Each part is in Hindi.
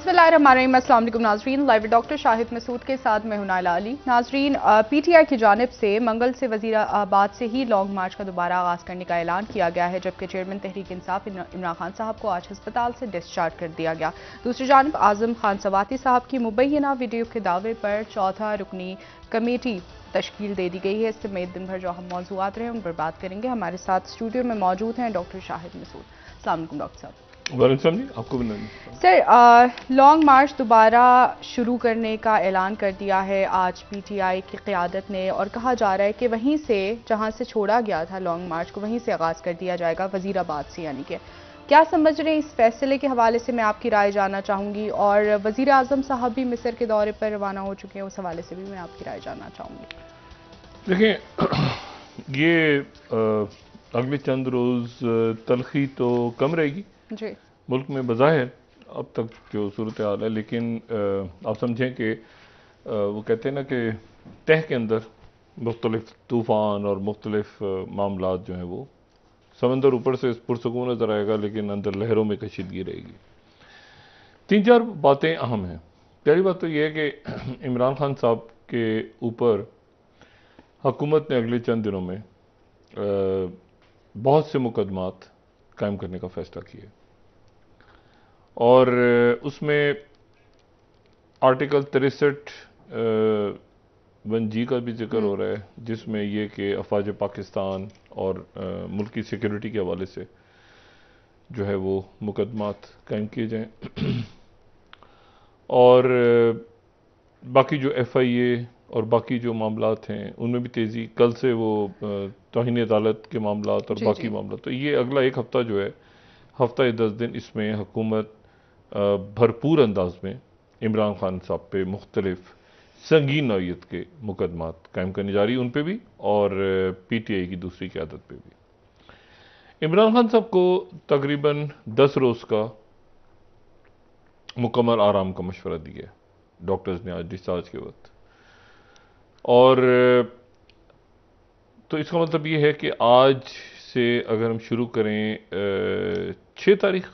बिस्मिल्लाहिर्रहमानिर्रहीम। अस्सलाम वालेकुम नाजरीन, लाइव डॉक्टर शाहिद मसूद के साथ मैं हूं नाइला अली। नाजरीन, पीटीआई की जानिब से मंगल से वजीराबाद से ही लॉन्ग मार्च का दोबारा आगाज करने का ऐलान किया गया है, जबकि चेयरमैन तहरीक इंसाफ इमरान खान साहब को आज अस्पताल से डिस्चार्ज कर दिया गया। दूसरी जानिब आजम खान सवाती साहब की मुबैना वीडियो के दावे पर चौथा रुकनी कमेटी तश्कील दे दी गई है। इससे समेत दिन भर जो हम मौजूद रहे उन पर बात करेंगे। हमारे साथ स्टूडियो में मौजूद हैं डॉक्टर शाहिद मसूद। अस्सलाम वालेकुम डॉक्टर साहब। आपको सर, लॉन्ग मार्च दोबारा शुरू करने का ऐलान कर दिया है आज पीटीआई की क़यादत ने, और कहा जा रहा है कि वहीं से जहां से छोड़ा गया था लॉन्ग मार्च को वहीं से आगाज़ कर दिया जाएगा, वजीराबाद से। यानी कि क्या समझ रहे हैं इस फैसले के हवाले से मैं आपकी राय जानना चाहूँगी, और वज़ीर आज़म साहब भी मिस्र के दौरे पर रवाना हो चुके हैं, उस हवाले से भी मैं आपकी राय जानना चाहूँगी। देखिए, ये अगले चंद रोज़ तलखी तो कम रहेगी जी। मुल्क में बज़ाहिर अब तक जो सूरत हाल है, लेकिन आप समझें कि वो कहते हैं ना कि तह के अंदर मुख्तलिफ तूफ़ान और मुख्तलिफ मामलात जो हैं वो समंदर ऊपर से पुरसकून नज़र आएगा, लेकिन अंदर लहरों में कशीदगी रहेगी। तीन चार बातें अहम हैं। पहली बात तो ये है कि इमरान खान साहब के ऊपर हुकूमत ने अगले चंद दिनों में बहुत से मुकदमात कायम करने का फैसला किया, और उसमें आर्टिकल 63(1) का भी जिक्र हो रहा है, जिसमें यह कि अफवाज पाकिस्तान और मुल्क की सिक्योरिटी के हवाले से जो है वो मुकदमात कायम किए जाएं, और बाकी जो FIA और बाकी जो मामलात हैं उनमें भी तेज़ी, कल से वो तौहीन अदालत के मामलात और बाकी मामला, तो ये अगला एक हफ़्ता जो है, हफ्ता या 10 दिन, इसमें हुकूमत भरपूर अंदाज में इमरान खान साहब पे मुख्तलिफ संगीन नौइयत के मुकदमात कायम करने जा रही है, उन पर भी और PTI की दूसरी क़यादत पे भी। इमरान खान साहब को तकरीबन 10 रोज़ का मुकम्मल आराम का मशवरा दिया डॉक्टर्स ने आज डिस्चार्ज के वक्त, और तो इसका मतलब ये है कि आज से अगर हम शुरू करें 6 तारीख,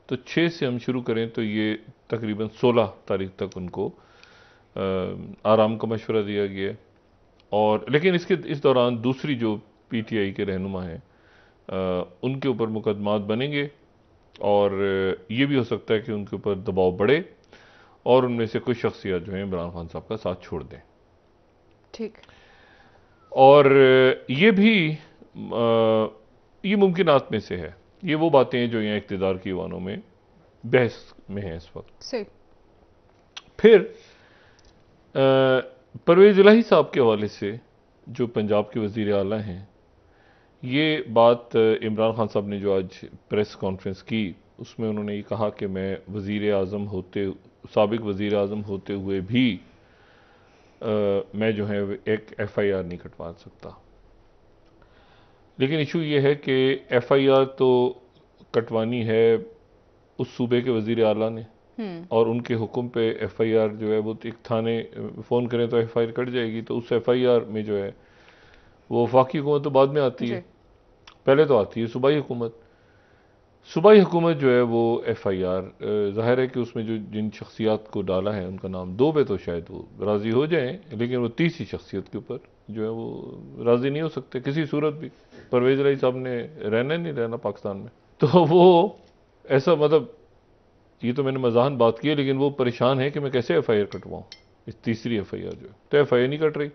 तो 6 से हम शुरू करें तो ये तकरीबन 16 तारीख तक उनको आराम का मशवरा दिया गया है। और लेकिन इस दौरान दूसरी जो PTI के रहनुमा हैं उनके ऊपर मुकदमात बनेंगे, और ये भी हो सकता है कि उनके ऊपर दबाव बढ़े और उनमें से कुछ शख्सियत जो हैं इमरान खान साहब का साथ छोड़ दें। ठीक। और ये भी ये मुमकिनात में से है। ये वो बातें हैं जो यहाँ इक़्तिदार की ईवानों में बहस में है इस वक्त। सही। फिर परवेज़ इलाही साहब के हवाले से जो पंजाब के वज़ीर आला हैं, ये बात इमरान खान साहब ने जो आज प्रेस कॉन्फ्रेंस की, उसमें उन्होंने ये कहा कि मैं साबिक वज़ीर आज़म होते हुए भी मैं जो है एक FIR नहीं कटवा सकता। लेकिन इशू ये है कि FIR तो कटवानी है उस सूबे के वज़ीर आला ने, और उनके हुक्म पे FIR जो है वो एक थाने फ़ोन करें तो FIR कट जाएगी। तो उस FIR में जो है वो वफाकी हुकूमत तो बाद में आती है, पहले तो आती है सूबाई हुकूमत। सूबाई हुकूमत जो है वो FIR, ज़ाहिर है कि उसमें जो जिन शख्सियात को डाला है उनका नाम 2 पे तो शायद वो राज़ी हो जाएं, लेकिन वो तीसरी शख्सियत के ऊपर जो है वो राज़ी नहीं हो सकते किसी सूरत भी। परवेज़ इलाही साहब ने रहना नहीं रहना पाकिस्तान में, तो वो ऐसा, मतलब ये तो मैंने मज़ाहन बात की है, लेकिन वो परेशान है कि मैं कैसे FIR कटवाऊँ, इस तीसरी FIR जो है। तो FIR नहीं कट रही,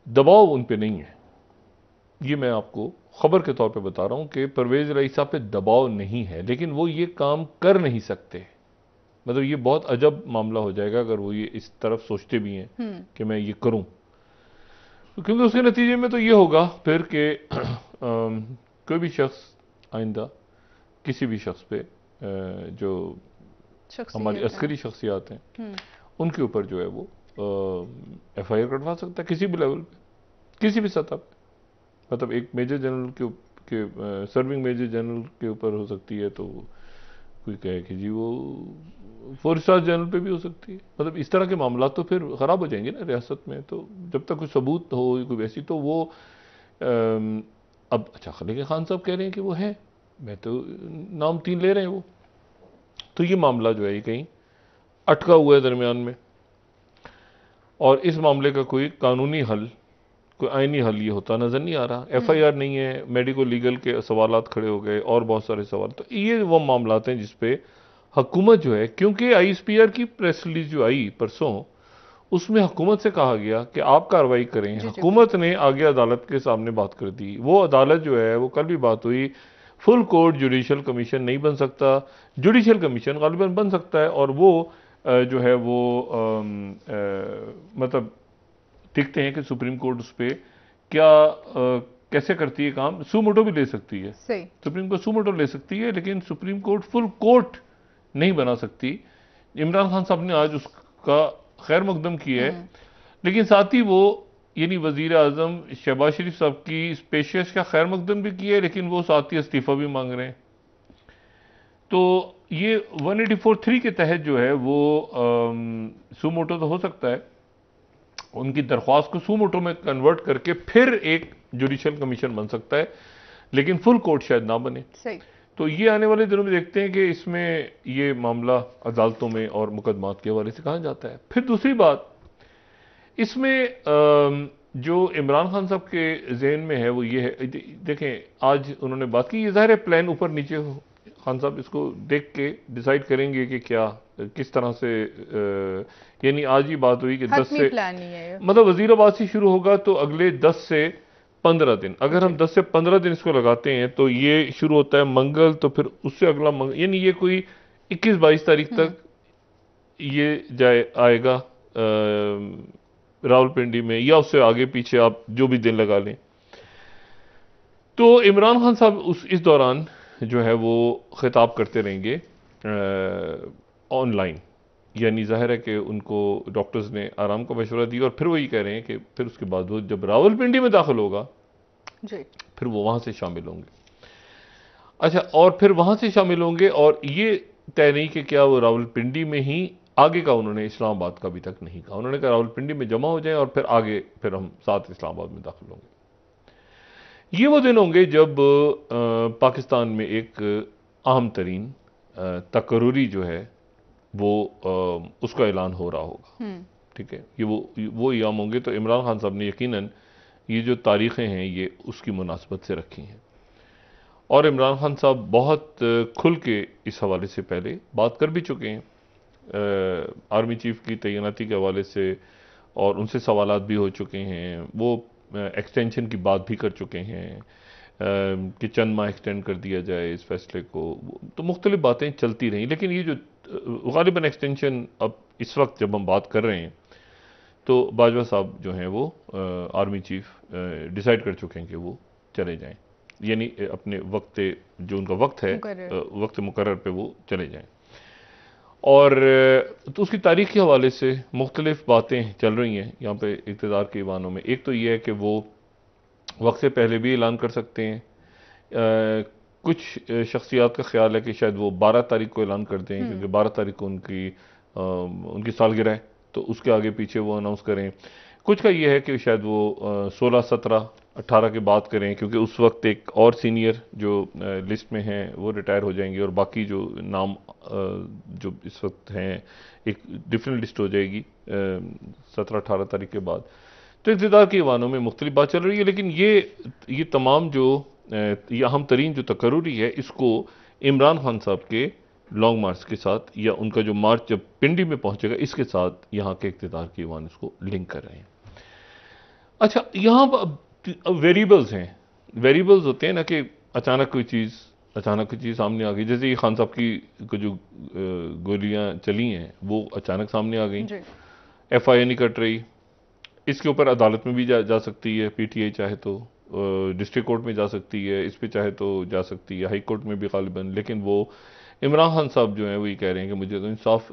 दबाव उन पर नहीं है। ये मैं आपको खबर के तौर पे बता रहा हूं कि परवेज़ इलाही साहब पे दबाव नहीं है, लेकिन वो ये काम कर नहीं सकते। मतलब ये बहुत अजब मामला हो जाएगा अगर वो ये इस तरफ सोचते भी हैं कि मैं ये करूं, तो क्योंकि उसके नतीजे में तो ये होगा फिर कि कोई भी शख्स आइंदा किसी भी शख्स पे जो हमारी अस्करी शख्सियात हैं उनके ऊपर जो है वो FIR कटवा सकता है किसी भी लेवल पे, किसी भी सतह पे। मतलब एक मेजर जनरल के सर्विंग मेजर जनरल के ऊपर हो सकती है, तो कोई कहे कि जी वो 4 स्टार जनरल पे भी हो सकती है। मतलब इस तरह के मामला तो फिर ख़राब हो जाएंगे ना रियासत में। तो जब तक कोई सबूत हो कोई वैसी, तो वो अब अच्छा, लेकिन खान साहब कह रहे हैं कि वो है, मैं तो नाम 3 ले रहे हैं वो, तो ये मामला जो है ये कहीं अटका हुआ है दरमियान में, और इस मामले का कोई कानूनी हल, कोई आईनी हल ये होता नजर नहीं आ रहा। FIR नहीं है, मेडिको लीगल के सवालात खड़े हो गए और बहुत सारे सवाल। तो ये वो मामलात हैं जिसपे हुकूमत जो है, क्योंकि ISPR की प्रेस रिलीज जो आई परसों, उसमें हुकूमत से कहा गया कि आप कार्रवाई करें। हुकूमत ने आगे अदालत के सामने बात कर दी। वो अदालत जो है, वो कल भी बात हुई, फुल कोर्ट जुडिशल कमीशन नहीं बन सकता, जुडिशल कमीशन गालिबन बन सकता है, और वो जो है वो मतलब देखते हैं कि सुप्रीम कोर्ट उस पर क्या कैसे करती है काम। सुमोटो भी ले सकती है, सुप्रीम कोर्ट सुमोटो ले सकती है, लेकिन सुप्रीम कोर्ट फुल कोर्ट नहीं बना सकती। इमरान खान साहब ने आज उसका खैर मकदम की है, लेकिन साथ ही वो यानी वजीर आजम शहबाज शरीफ साहब की इस पेशकश का खैर मकदम भी किया है, लेकिन वो साथ ही इस्तीफा भी मांग रहे हैं। तो ये 184(3) के तहत जो है वो सुमोटो तो हो सकता है, उनकी दरख्वास्त को सुमोटो में कन्वर्ट करके फिर एक जुडिशल कमीशन बन सकता है, लेकिन फुल कोर्ट शायद ना बने। सही। तो ये आने वाले दिनों में देखते हैं कि इसमें ये मामला अदालतों में और मुकदमात के हवाले से कहाँ जाता है। फिर दूसरी बात, इसमें जो इमरान खान साहब के जहन में है वो ये है, देखें आज उन्होंने बात की, ये ज़ाहिर है प्लान ऊपर नीचे हो, खान साहब इसको देख के डिसाइड करेंगे कि क्या किस तरह से, यानी आज ही बात हुई कि 10 से मतलब वजीराबाद से शुरू होगा, तो अगले 10 से 15 दिन, अगर हम 10 से 15 दिन इसको लगाते हैं तो ये शुरू होता है मंगल, तो फिर उससे अगला मंगल, यानी ये कोई 21-22 तारीख तक ये आएगा रावलपिंडी में, या उससे आगे पीछे आप जो भी दिन लगा लें। तो इमरान खान साहब इस दौरान जो है वो खिताब करते रहेंगे ऑनलाइन, यानी जाहिर है कि उनको डॉक्टर्स ने आराम का मशवरा दिया, और फिर वो ये कह रहे हैं कि फिर उसके बाद वो जब रावलपिंडी में दाखिल होगा जी, फिर वो वहां से शामिल होंगे। अच्छा, और फिर वहां से शामिल होंगे, और ये तय नहीं कि क्या वो रावलपिंडी में ही, आगे का उन्होंने इस्लामाबाद का अभी तक नहीं कहा, उन्होंने कहा रावलपिंडी में जमा हो जाए और फिर आगे फिर हम साथ इस्लामाबाद में दाखिल होंगे। ये वो दिन होंगे जब पाकिस्तान में एक अहम तरीन तकरूरी जो है वो उसका ऐलान हो रहा होगा। ठीक है, ये वो अयाम होंगे। तो इमरान खान साहब ने यकीनन ये जो तारीखें हैं ये उसकी मुनासबत से रखी हैं, और इमरान खान साहब बहुत खुल के इस हवाले से पहले बात कर भी चुके हैं, आर्मी चीफ की तैनाती के हवाले से, और उनसे सवालात भी हो चुके हैं। वो एक्सटेंशन की बात भी कर चुके हैं कि चंद माह एक्सटेंड कर दिया जाए इस फैसले को। तो मुख्तलिफ बातें चलती रहीं, लेकिन ये जो गालिबन एक्सटेंशन, अब इस वक्त जब हम बात कर रहे हैं तो बाजवा साहब जो हैं वो आर्मी चीफ डिसाइड कर चुके हैं कि वो चले जाएं, यानी अपने वक्त, जो उनका वक्त है वक्त मुकर्रर पे वो चले जाएं। और तो उसकी तारीख के हवाले से मुख्तलिफ बातें चल रही हैं यहाँ पे इक़्तिदार के ईवानों में। एक तो ये है कि वो वक्त से पहले भी ऐलान कर सकते हैं, कुछ शख्सियात का ख्याल है कि शायद वो 12 तारीख को ऐलान कर दें, क्योंकि 12 तारीख को उनकी सालगिरह है, तो उसके आगे पीछे वो अनाउंस करें। कुछ का ये है कि शायद वो 16, 17, 18 के बाद करें, क्योंकि उस वक्त एक और सीनियर जो लिस्ट में हैं वो रिटायर हो जाएंगे, और बाकी जो नाम जो इस वक्त हैं एक डिफरेंट लिस्ट हो जाएगी 17-18 तारीख के बाद। तो इक़्तिदार के ईवानों में मुख्तलिफ बात चल रही है, लेकिन ये तमाम जो ये अहम तरीन जो तकर्रुरी है, इसको इमरान खान साहब के लॉन्ग मार्च के साथ, या उनका जो मार्च जब पिंडी में पहुंचेगा इसके साथ यहाँ के इक़्तिदार के ईवान इसको लिंक कर रहे हैं। अच्छा, यहाँ वेरिएबल्स हैं, वेरिएबल्स होते हैं ना, कि अचानक कोई चीज़ सामने आ गई, जैसे ये खान साहब की जो गोलियां चली हैं वो अचानक सामने आ गई, FIR नहीं कट रही, इसके ऊपर अदालत में भी जा सकती है, PTI चाहे तो डिस्ट्रिक्ट कोर्ट में जा सकती है, इस पे चाहे तो जा सकती है हाई कोर्ट में भी गालिबन। लेकिन वो इमरान खान साहब जो हैं वो ये कह रहे हैं कि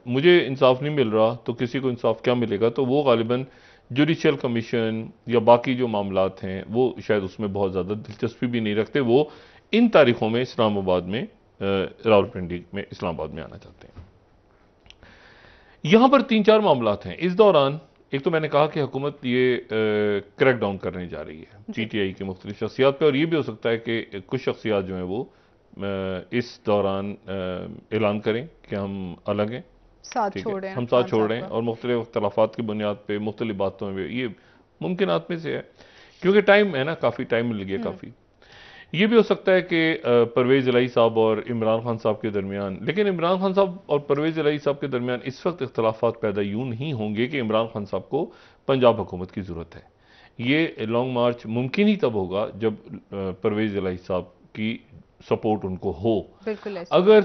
मुझे इंसाफ नहीं मिल रहा, तो किसी को इंसाफ क्या मिलेगा। तो वो गालिबन जुडिशियल कमीशन या बाकी जो मामलात हैं वो शायद उसमें बहुत ज़्यादा दिलचस्पी भी नहीं रखते, वो इन तारीखों में इस्लामाबाद में, रावलपिंडी में इस्लामाबाद में आना चाहते हैं। यहाँ पर 3-4 मामलात हैं इस दौरान। एक तो मैंने कहा कि हुकूमत ये क्रैक डाउन करने जा रही है PTI की मुख्तलिफ शख्सियात पे, और ये भी हो सकता है कि कुछ शख्सियात जो हैं वो इस दौरान ऐलान करें कि हम अलग हैं, साथ छोड़ें, हम साथ छोड़ रहे हैं और मुख्तलिफ इख्तलाफात की बुनियाद पे मुख्तलिफ बातों में ये मुमकिनात में से है, क्योंकि टाइम है ना, काफ़ी टाइम मिल गया काफ़ी। ये भी हो सकता है कि परवेज़ इलाही साहब और इमरान खान साहब के दरमियान, लेकिन इमरान खान साहब और परवेज़ इलाही साहब के दरमियान इस वक्त इख्तलाफात पैदा यूं नहीं होंगे कि इमरान खान साहब को पंजाब हुकूमत की ज़रूरत है। ये लॉन्ग मार्च मुमकिन ही तब होगा जब परवेज़ इलाही साहब की सपोर्ट उनको हो। बिल्कुल अगर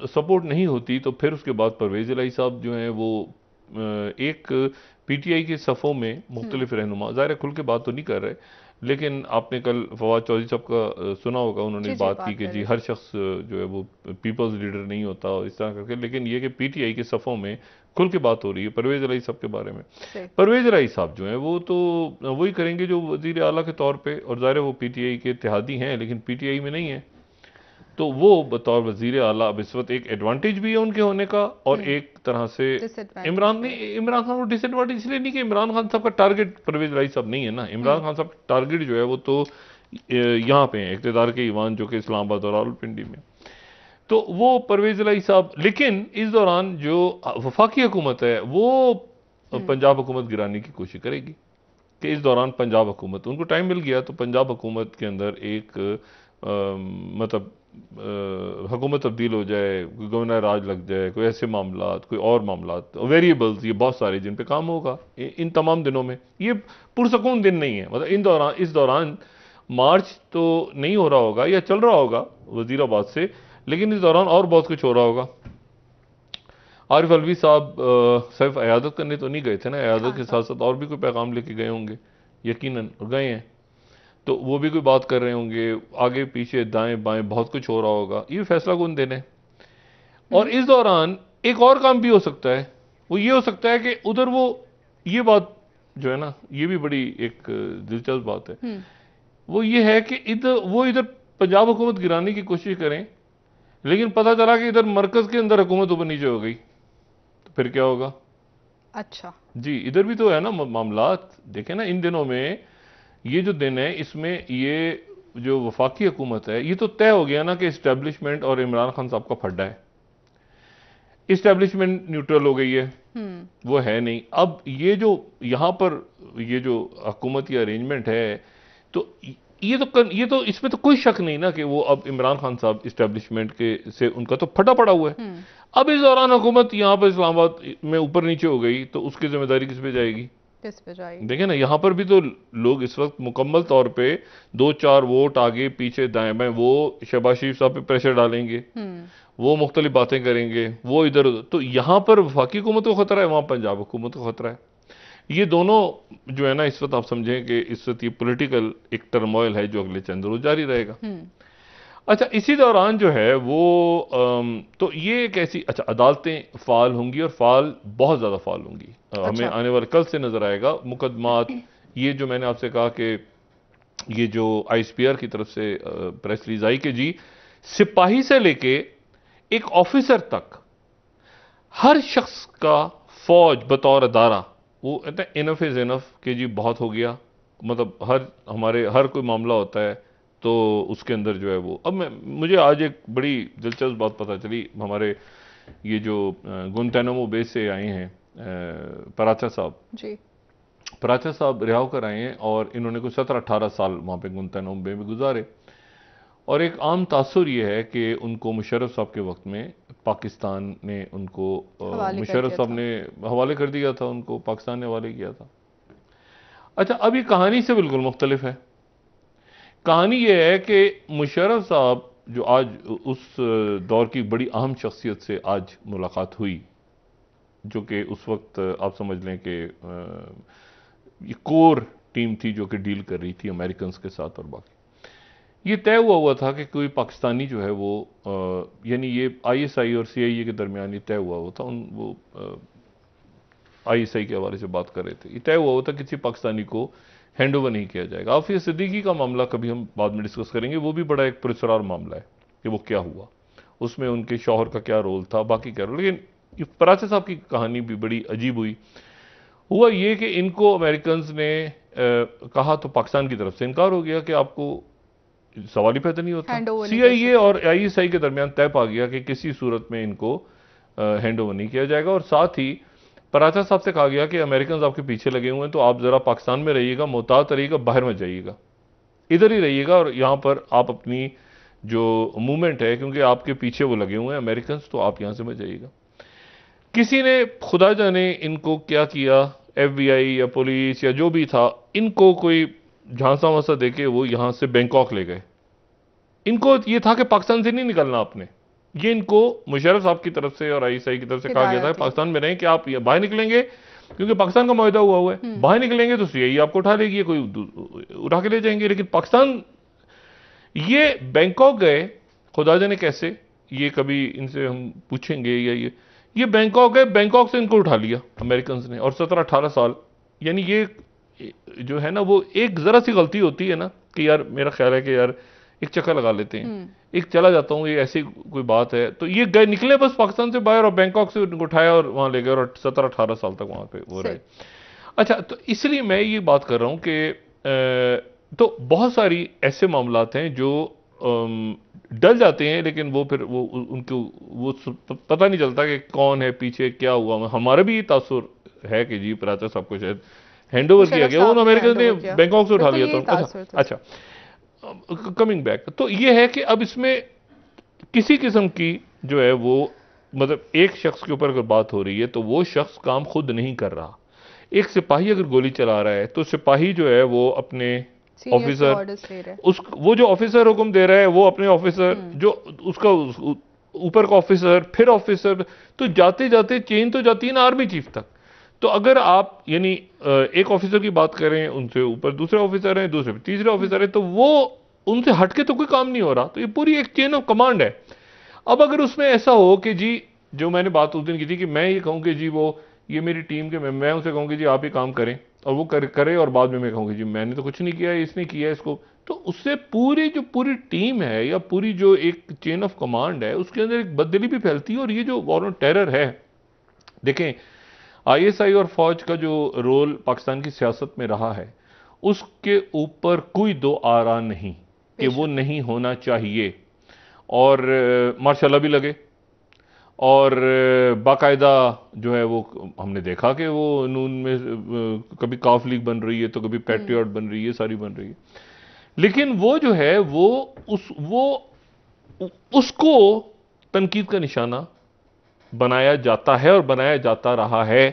सपोर्ट नहीं होती तो फिर उसके बाद परवेज़ इलाही साहब जो हैं वो एक पीटीआई के सफ़ों में मुख्तलिफ रहनुमा, ज़ाहिर खुल के बात तो नहीं कर रहे, लेकिन आपने कल फवाद चौधरी साहब का सुना होगा, उन्होंने बात की कि जी हर शख्स जो है वो पीपल्स लीडर नहीं होता और इस तरह करके, लेकिन ये कि पीटीआई के सफ़ों में खुल के बात हो रही है परवेज़ इलाही साहब के बारे में। परवेज़ इलाही साहब जो हैं वो तो वही करेंगे जो वज़ीर आला के तौर पे, और ज़ाहिर वो पीटीआई के इत्तेहादी हैं लेकिन पीटीआई में नहीं है, तो वो बतौर वज़ीर आला अब इस वक्त एक एडवांटेज भी है उनके होने का और एक तरह से इमरान खान को डिसएडवांटेज इसलिए नहीं कि इमरान खान साहब का टारगेट परवेज़ इलाही साहब नहीं है ना। इमरान खान साहब का टारगेट जो है वो तो यहाँ पे है, इक़्तिदार के ईवान जो कि इस्लामाबाद और रावलपिंडी में, तो वो परवेज़ इलाही साहब। लेकिन इस दौरान जो वफाकी हुकूमत है वो पंजाब हुकूमत गिराने की कोशिश करेगी कि इस दौरान पंजाब हुकूमत, उनको टाइम मिल गया तो पंजाब हुकूमत के अंदर एक मतलब हुकूमत तब्दील हो जाए, कोई गवर्नर राज लग जाए, कोई ऐसे मामला, कोई और मामला, वेरिएबल्स ये बहुत सारे जिन पे काम होगा इन तमाम दिनों में। ये पुरसकून दिन नहीं है, मतलब इस दौरान मार्च तो नहीं हो रहा होगा या चल रहा होगा वजीराबाद से, लेकिन इस दौरान और बहुत कुछ हो रहा होगा। आरिफ अलवी साहब सिर्फ इयादत करने तो नहीं गए थे ना, इयादत के साथ साथ और भी कोई पैगाम लेके गए होंगे यकीनन, गए हैं, तो वो भी कोई बात कर रहे होंगे, आगे पीछे दाएं बाएं बहुत कुछ हो रहा होगा, ये फैसला कौन देने। और इस दौरान एक और काम भी हो सकता है, वो ये हो सकता है कि उधर वो ये बात जो है ना, ये भी बड़ी एक दिलचस्प बात है, वो ये है कि इधर पंजाब हुकूमत गिराने की कोशिश करें, लेकिन पता चला कि इधर मरकज के अंदर हुकूमत ऊपर नीचे हो गई, तो फिर क्या होगा। अच्छा जी, इधर भी तो है ना मामला, देखें ना इन दिनों में ये जो दिन है इसमें ये जो वफाकी हुकूमत है ये तो तय हो गया ना कि इस्टेब्लिशमेंट और इमरान खान साहब का फड्डा है। इस्टेब्लिशमेंट न्यूट्रल हो गई है, वो है नहीं। अब ये जो यहां पर ये जो हुकूमती अरेंजमेंट है, तो ये तो इसमें तो कोई शक नहीं ना कि वो अब इमरान खान साहब इस्टेब्लिशमेंट के से उनका तो फटा पड़ा हुआ है। अब इस दौरान हुकूमत यहां पर इस्लामाबाद में ऊपर नीचे हो गई तो उसकी जिम्मेदारी किस पे जाएगी। देखें ना, यहां पर भी तो लोग इस वक्त मुकम्मल तौर पे 2-4 वोट आगे पीछे दाएं बाएं वो शहबाज शरीफ साहब पे प्रेशर डालेंगे, वो मुख्तलिफ बातें करेंगे, वो इधर उधर, तो यहां पर वफाकी हुकूमत को खतरा है, वहां पंजाब हुकूमत को खतरा है। ये दोनों जो है ना इस वक्त आप समझें कि इस वक्त ये पॉलिटिकल एक टर्मोइल है जो अगले चंद रोज जारी रहेगा। अच्छा, इसी दौरान जो है वो तो ये एक ऐसी, अच्छा अदालतें फाल होंगी और फाल बहुत ज्यादा फाल होंगी। हमें आने वाले कल से नजर आएगा मुकदमात, ये जो मैंने आपसे कहा कि ये जो आईएसपीआर की तरफ से प्रेस रिलीज आई कि जी सिपाही से लेके एक ऑफिसर तक हर शख्स का फौज बतौर अदारा, वो कहते हैं इनफ इज इनफ कि जी बहुत हो गया, मतलब हर कोई मामला होता है तो उसके अंदर जो है वो। अब मुझे आज एक बड़ी दिलचस्प बात पता चली, हमारे ये जो गुंतानामो बे से आए हैं पराचा साहब जी, पराचा साहब रिहा होकर आए हैं और इन्होंने कुछ 17-18 साल वहाँ पे गुंतानामो बे में गुजारे, और एक आम तासुर ये है कि उनको मुशर्रफ साहब के वक्त में पाकिस्तान ने उनको मुशर्रफ साहब ने हवाले कर दिया था, उनको पाकिस्तान ने हवाले किया था। अच्छा, अब ये कहानी से बिल्कुल मुख्तलिफ है। कहानी यह है कि मुशर्रफ साहब जो आज उस दौर की बड़ी अहम शख्सियत से आज मुलाकात हुई, जो कि उस वक्त आप समझ लें कि ये कोर टीम थी जो कि डील कर रही थी अमेरिकन के साथ, और बाकी ये तय हुआ था कि कोई पाकिस्तानी जो है वो यानी ये आईएसआई और सीआईए के दरमियान ये तय हुआ था, वो आईएसआई के हवाले से बात कर रहे थे, ये तय हुआ था किसी पाकिस्तानी को हैंड ओवर नहीं किया जाएगा। आफिया सिद्दीकी का मामला कभी हम बाद में डिस्कस करेंगे, वो भी बड़ा एक पुरस्कार मामला है कि वो क्या हुआ, उसमें उनके शौहर का क्या रोल था, बाकी क्या रोल। लेकिन पराचे साहब की कहानी भी बड़ी अजीब हुआ ये कि इनको अमेरिकन ने कहा तो पाकिस्तान की तरफ से इनकार हो गया कि आपको सवाल ही पैदा नहीं होता। हैंडओवर नहीं CIA और ISI के दरमियान तय पा गया कि किसी सूरत में इनको हैंड ओवर नहीं किया जाएगा, और साथ ही पराचा साहब से कहा गया कि अमेरिकन आपके पीछे लगे हुए हैं, तो आप जरा पाकिस्तान में रहिएगा, मोहतात रहिएगा, बाहर मत जाइएगा, इधर ही रहिएगा, और यहाँ पर आप अपनी जो मूवमेंट है, क्योंकि आपके पीछे वो लगे हुए हैं अमेरिकन, तो आप यहाँ से मत जाइएगा। किसी ने खुदा जाने इनको क्या किया, FBI या पुलिस या जो भी था, इनको कोई झांसा वांसा देके वो यहाँ से बैंकॉक ले गए। इनको ये था कि पाकिस्तान से नहीं निकलना आपने, ये इनको मुशर्रफ साहब की तरफ से और ISI की तरफ से कहा गया था पाकिस्तान में रहें, कि आप बाहर निकलेंगे क्योंकि पाकिस्तान का मुआहदा हुआ है, बाहर निकलेंगे तो CIA आपको उठा लेगी, कोई उठा के ले जाएंगे। लेकिन पाकिस्तान, ये बैंकॉक गए, खुदा जाने कैसे, ये कभी इनसे हम पूछेंगे, या ये बैंकॉक है, बैंकॉक से इनको उठा लिया अमेरिकन ने, और 17-18 साल। यानी ये जो है ना, वो एक जरा सी गलती होती है ना कि यार मेरा ख्याल है कि यार एक चक्कर लगा लेते हैं, एक चला जाता हूँ, ये ऐसी कोई बात है, तो ये गए, निकले बस पाकिस्तान से बाहर, और बैंकॉक से उनको उठाया और वहां ले गए, और 17-18 साल तक वहां पे वो रहे। अच्छा, तो इसलिए मैं ये बात कर रहा हूं कि तो बहुत सारी ऐसे मामलात हैं जो डल जाते हैं, लेकिन वो फिर वो उनको वो पता नहीं चलता कि कौन है पीछे, क्या हुआ। हमारा भी ये तासुर है कि जी पराचा साहब को शायद हैंड ओवर किया गया, उन अमेरिकन ने बैंकॉक से उठा लिया था। अच्छा, कमिंग बैक, तो ये है कि अब इसमें किसी किस्म की जो है वो, मतलब एक शख्स के ऊपर अगर बात हो रही है तो वो शख्स काम खुद नहीं कर रहा। एक सिपाही अगर गोली चला रहा है तो सिपाही जो है वो अपने ऑफिसर, वो जो ऑफिसर हुक्म दे रहा है, वो अपने ऑफिसर, जो उसका ऊपर का ऑफिसर, फिर ऑफिसर, तो जाते जाते चेन तो जाती है ना आर्मी चीफ तक। तो अगर आप यानी एक ऑफिसर की बात करें, उनसे ऊपर दूसरे ऑफिसर हैं, दूसरे तीसरे ऑफिसर हैं, तो वो उनसे हटके तो कोई काम नहीं हो रहा। तो ये पूरी एक चेन ऑफ कमांड है। अब अगर उसमें ऐसा हो कि जी, जो मैंने बात उस दिन की थी कि मैं ये कहूँ कि जी वो ये मेरी टीम के, मैं उनसे कहूँ कि जी आप ये काम करें, और वो करे, और बाद में मैं कहूँगी जी मैंने तो कुछ नहीं किया, इसने किया इसको, तो उससे पूरी टीम है या पूरी जो एक चेन ऑफ कमांड है, उसके अंदर एक बददिली भी फैलती है। और ये जो वॉर ऑन टेरर है, देखें ISI और फौज का जो रोल पाकिस्तान की सियासत में रहा है, उसके ऊपर कोई दो आरा नहीं कि वो नहीं होना चाहिए। और माशाल्लाह भी लगे, और बाकायदा जो है वो हमने देखा कि वो नून में कभी काफ लीग बन रही है, तो कभी पैट्रियट बन रही है, सारी बन रही है। लेकिन वो जो है वो उसको तनकीद का निशाना बनाया जाता है और बनाया जाता रहा है।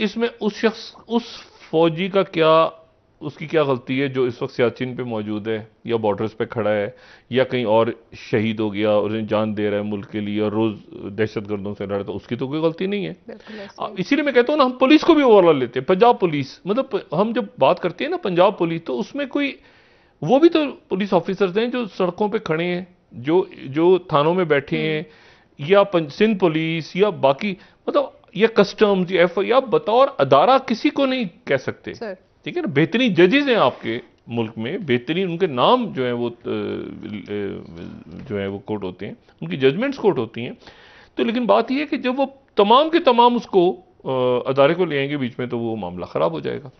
इसमें उस शख्स, उस फौजी का क्या, उसकी क्या गलती है जो इस वक्त सियाचिन पे मौजूद है, या बॉर्डर्स पे खड़ा है, या कहीं और शहीद हो गया और जान दे रहा है मुल्क के लिए, और रोज दहशतगर्दों से लड़, तो उसकी तो कोई गलती नहीं है। इसीलिए मैं कहता हूं ना, हम पुलिस को भी ओवरऑल लेते हैं। पंजाब पुलिस, मतलब हम जब बात करते हैं ना पंजाब पुलिस, तो उसमें कोई, वो भी तो पुलिस ऑफिसर्स हैं जो सड़कों पर खड़े हैं, जो थानों में बैठे हैं, या सिंध पुलिस, या बाकी, मतलब या कस्टम्स, या FI, आप बतौर अदारा किसी को नहीं कह सकते, ठीक है ना। बेहतरीन जजेस हैं आपके मुल्क में, बेहतरीन उनके नाम जो है वो कोर्ट होते हैं, उनकी जजमेंट्स कोर्ट होती हैं। तो लेकिन बात यह है कि जब वो तमाम के तमाम उसको अदारे को ले आएंगे बीच में, तो वो मामला खराब हो जाएगा।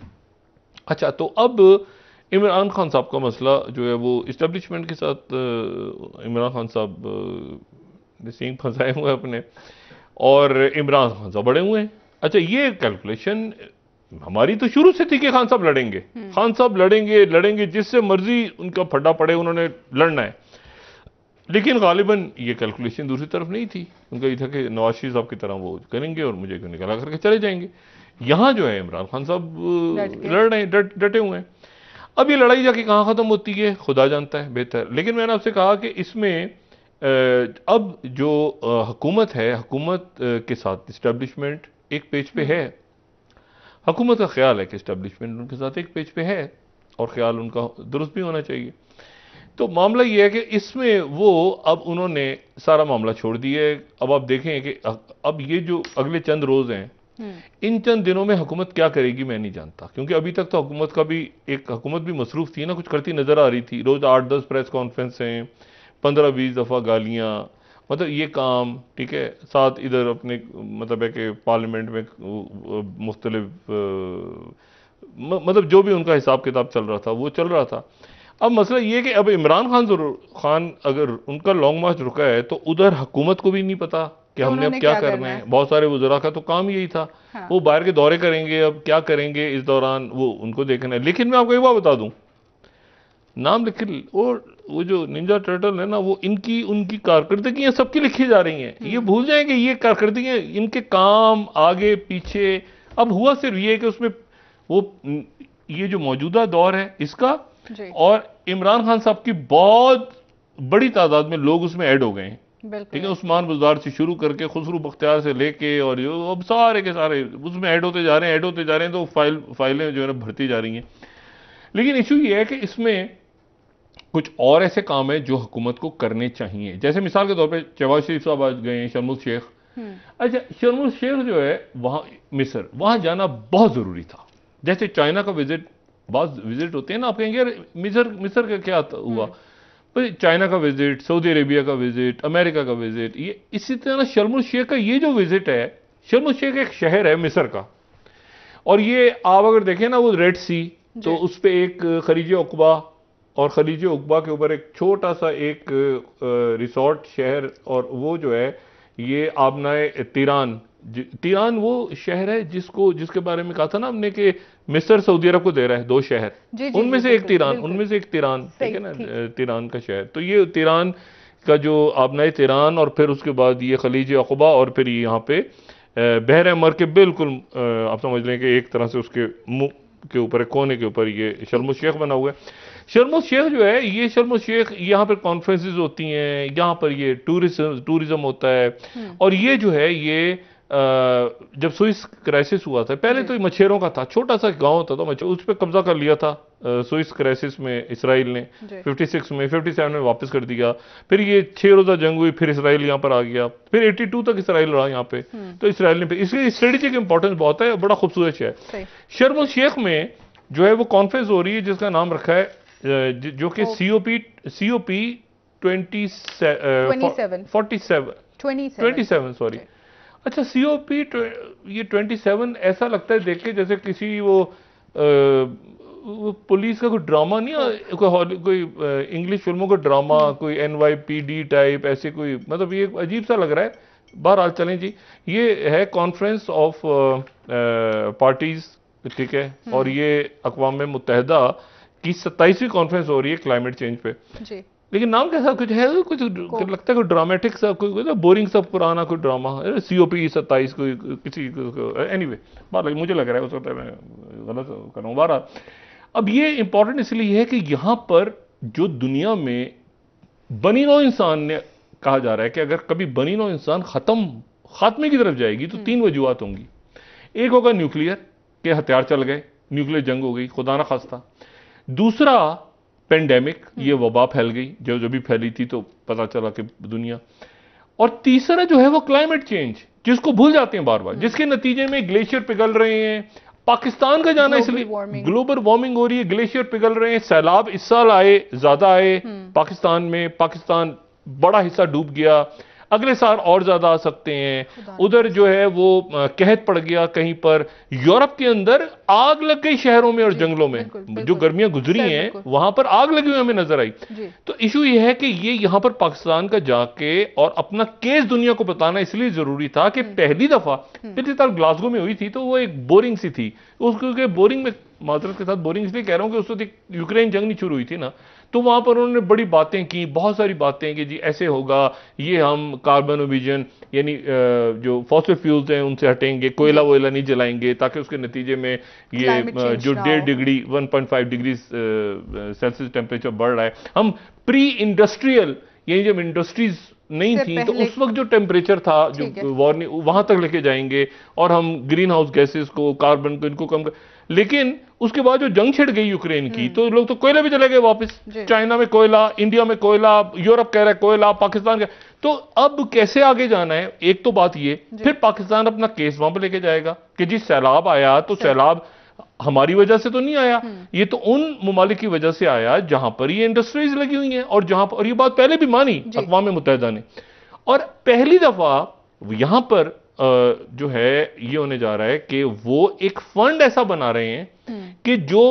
अच्छा, तो अब इमरान खान साहब का मसला जो है वो इस्टेब्लिशमेंट के साथ, इमरान खान साहब ने सींग फंसाए हुए अपने, और इमरान खान साहब बड़े हुए हैं। अच्छा, ये कैलकुलेशन हमारी तो शुरू से थी कि खान साहब लड़ेंगे, खान साहब लड़ेंगे जिससे मर्जी उनका फड्डा पड़े, उन्होंने लड़ना है। लेकिन गालिबन ये कैलकुलेशन दूसरी तरफ नहीं थी, उनका ये था कि नवाज शरीफ साहब की तरह वो करेंगे और मुझे निकाला करके चले जाएंगे। यहां जो है इमरान खान साहब लड़ रहे हैं, डटे हुए हैं। अब ये लड़ाई जाके कहां खत्म होती है खुदा जानता है बेहतर। लेकिन मैंने आपसे कहा कि इसमें अब जो हुकूमत है, हुकूमत के साथ इस्टेब्लिशमेंट एक पेज पे है। हुकूमत का ख्याल है कि इस्टेब्लिशमेंट उनके साथ एक पेज पे है, और ख्याल उनका दुरुस्त भी होना चाहिए। तो मामला ये है कि इसमें वो अब उन्होंने सारा मामला छोड़ दिया है। अब आप देखें कि अब ये जो अगले चंद रोज हैं, इन चंद दिनों में हुकूमत क्या करेगी मैं नहीं जानता, क्योंकि अभी तक तो हुकूमत भी मसरूफ थी ना, कुछ करती नजर आ रही थी। रोज 8-10 प्रेस कॉन्फ्रेंस हैं, 15-20 दफा गालियां, मतलब ये काम, ठीक है। साथ इधर अपने मतलब है कि पार्लियामेंट में मुख्तलिफ मतलब जो भी उनका हिसाब किताब चल रहा था वो चल रहा था। अब मसला ये है कि अब इमरान खान अगर उनका लॉन्ग मार्च रुका है तो उधर हुकूमत को भी नहीं पता कि तो हमने अब क्या करना है। बहुत सारे वज़रा का तो काम यही था। हाँ। वो बाहर के दौरे करेंगे, अब क्या करेंगे इस दौरान वो उनको देखना है। लेकिन मैं आपको एक बात बता दूं, नाम लिख, वो जो निंजा टर्टल है ना, वो इनकी उनकी कारकर्दगियां सबकी लिखी जा रही हैं। ये भूल जाएंगे ये कारकर्दगियां, इनके काम आगे पीछे। अब हुआ सिर्फ ये कि उसमें वो ये जो मौजूदा दौर है इसका, और इमरान खान साहब की बहुत बड़ी तादाद में लोग उसमें ऐड हो गए हैं। ठीक है, उस्मान बुज़दार से शुरू करके खुसरू बख्तियार से लेके और अब सारे के सारे उसमें ऐड होते जा रहे हैं, तो फाइलें जो है ना भरती जा रही हैं। लेकिन इशू ये है कि इसमें कुछ और ऐसे काम है जो हुकूमत को करने चाहिए। जैसे मिसाल के तौर पे शहबाज शरीफ साहब आज गए हैं, शर्मुल शेख। अच्छा, शर्मुल शेख जो है वहां मिस्र, वहां जाना बहुत जरूरी था। जैसे चाइना का विजिट होते हैं ना, आप कहेंगे यार मिस्र का क्या हुआ, चाइना का विजिट, सऊदी अरेबिया का विजिट, अमेरिका का विजिट, ये इसी तरह शर्मुल शेख का ये जो विजिट है, शर्मुल शेख एक शहर है मिस्र का, और ये आप अगर देखें ना वो रेड सी, तो उस पर एक खलीज उक़बा, और खलीज उक़बा के ऊपर एक छोटा सा एक रिसोर्ट शहर, और वो जो है ये आबनाए तीरान वो शहर है जिसके बारे में कहा था ना हमने कि मिस्र सऊदी अरब को दे रहा है 2 शहर, उनमें से एक तीरान, ठीक है ना, तीरान का शहर। तो ये तीरान का जो आबनाए तीरान, और फिर उसके बाद ये खलीज उक़बा, और फिर यहाँ पे बहर अहमर के बिल्कुल आप समझ लें कि एक तरह से उसके मुंह के ऊपर, कोने के ऊपर ये शर्म शेख बना हुआ है। शर्म शेख जो है, ये शर्म शेख, यहाँ पर कॉन्फ्रेंसेस होती हैं, यहाँ पर ये टूरिज्म होता है। और ये जो है ये जब स्विस क्राइसिस हुआ था, पहले तो मछेरों का था, छोटा सा गांव था, तो उस पर कब्जा कर लिया था स्विस क्राइसिस में इसराइल ने 56 में, 57 में वापस कर दिया। फिर ये 6 रोजा जंग हुई, फिर इसराइल यहाँ पर आ गया, फिर 82 तक इसराइल रहा यहाँ पे। तो इसराइल ने, इसकी स्ट्रेटेजिक इंपॉर्टेंस बहुत है, बड़ा खूबसूरत शहर। शर्म शेख में जो है वो कॉन्फ्रेंस हो रही है जिसका नाम रखा है जो कि COP 27 सॉरी। अच्छा, COP ये 27 ऐसा लगता है देख के जैसे किसी वो पुलिस का कोई ड्रामा नहीं, कोई इंग्लिश फिल्मों का ड्रामा, कोई NYPD टाइप, ऐसे कोई, मतलब ये अजीब सा लग रहा है। बहरहाल चलें जी, ये है कॉन्फ्रेंस ऑफ पार्टीज, ठीक है, और ये अक़वाम मुत्तहिदा की 27वीं कॉन्फ्रेंस हो रही है क्लाइमेट चेंज पे जी। लेकिन नाम कैसा कुछ है, कुछ लगता है कोई ड्रामेटिक सा, कोई बोरिंग सा पुराना कोई ड्रामा, COP 27 कोई किसी एनीवे, मुझे लग रहा है, उस वक्त मैं गलत कर रहा हूँ। बहरहाल अब ये इंपॉर्टेंट इसलिए है कि यहां पर जो दुनिया में बनी नौ इंसान ने कहा जा रहा है कि अगर कभी बनी नौ इंसान खात्मे की तरफ जाएगी तो 3 वजूहात होंगी। एक होगा न्यूक्लियर के हथियार चल गए, न्यूक्लियर जंग हो गई, खुदा ना खास्ता। दूसरा पेंडेमिक, ये वबा फैल गई, जो भी फैली थी तो पता चला कि दुनिया। और तीसरा जो है वो क्लाइमेट चेंज, जिसको भूल जाते हैं बार बार, जिसके नतीजे में ग्लेशियर पिघल रहे हैं। पाकिस्तान का जाना इसलिए, ग्लोबल वार्मिंग हो रही है, ग्लेशियर पिघल रहे हैं, सैलाब इस साल आए, ज्यादा आए पाकिस्तान में, पाकिस्तान बड़ा हिस्सा डूब गया, अगले साल और ज्यादा आ सकते हैं। उधर जो है वो कहत पड़ गया कहीं पर, यूरोप के अंदर आग लग गई शहरों में और जंगलों में, जो गर्मियां गुजरी हैं वहां पर आग लगी हुई हमें नजर आई। तो इशू ये है कि ये यहां पर पाकिस्तान का जाके और अपना केस दुनिया को बताना इसलिए जरूरी था कि पहली दफा पिछले साल ग्लासगो में हुई थी तो वो एक बोरिंग सी थी, उसके बोरिंग में, माजरत के साथ बोरिंग इसलिए कह रहा हूं कि उस वक्त यूक्रेन जंग नहीं शुरू हुई थी ना, तो वहां पर उन्होंने बड़ी बातें की, बहुत सारी बातें कि जी ऐसे होगा, ये हम कार्बन विजन यानी जो फॉसिल फ्यूल्स हैं उनसे हटेंगे, कोयला वोयला नहीं जलाएंगे, ताकि उसके नतीजे में ये जो 1.5 डिग्री 1.5 डिग्री सेल्सियस टेम्परेचर बढ़ रहा है, हम प्री इंडस्ट्रियल यानी जब इंडस्ट्रीज नहीं थी तो उस वक्त जो टेम्परेचर था जो वार्निंग वहां तक लेके जाएंगे, और हम ग्रीन हाउस गैसेस को, कार्बन को, इनको कम कर। लेकिन उसके बाद जो जंग छिड़ गई यूक्रेन की, तो लोग तो कोयले भी चले गए वापस, चाइना में कोयला, इंडिया में कोयला, यूरोप कह रहा है कोयला, पाकिस्तान का। तो अब कैसे आगे जाना है, एक तो बात ये, फिर पाकिस्तान अपना केस वहां पर लेके जाएगा कि जी सैलाब आया तो सैलाब हमारी वजह से तो नहीं आया, ये तो उन ममालिक की वजह से आया जहां पर ये इंडस्ट्रीज लगी हुई हैं, और जहां पर, और ये बात पहले भी मानी अक़वाम मुत्तहिदा ने, और पहली दफा यहां पर जो है ये होने जा रहा है कि वो एक फंड ऐसा बना रहे हैं कि जो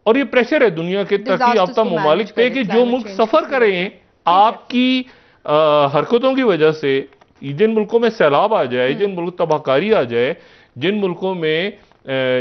और ये प्रेशर है दुनिया के तरक्की याफ्ता ममालिक पे कि जो मुल्क सफर करें आपकी हरकतों की वजह से, जिन मुल्कों में सैलाब आ जाए, जिन मुल्क तबाहकारी आ जाए, जिन मुल्कों में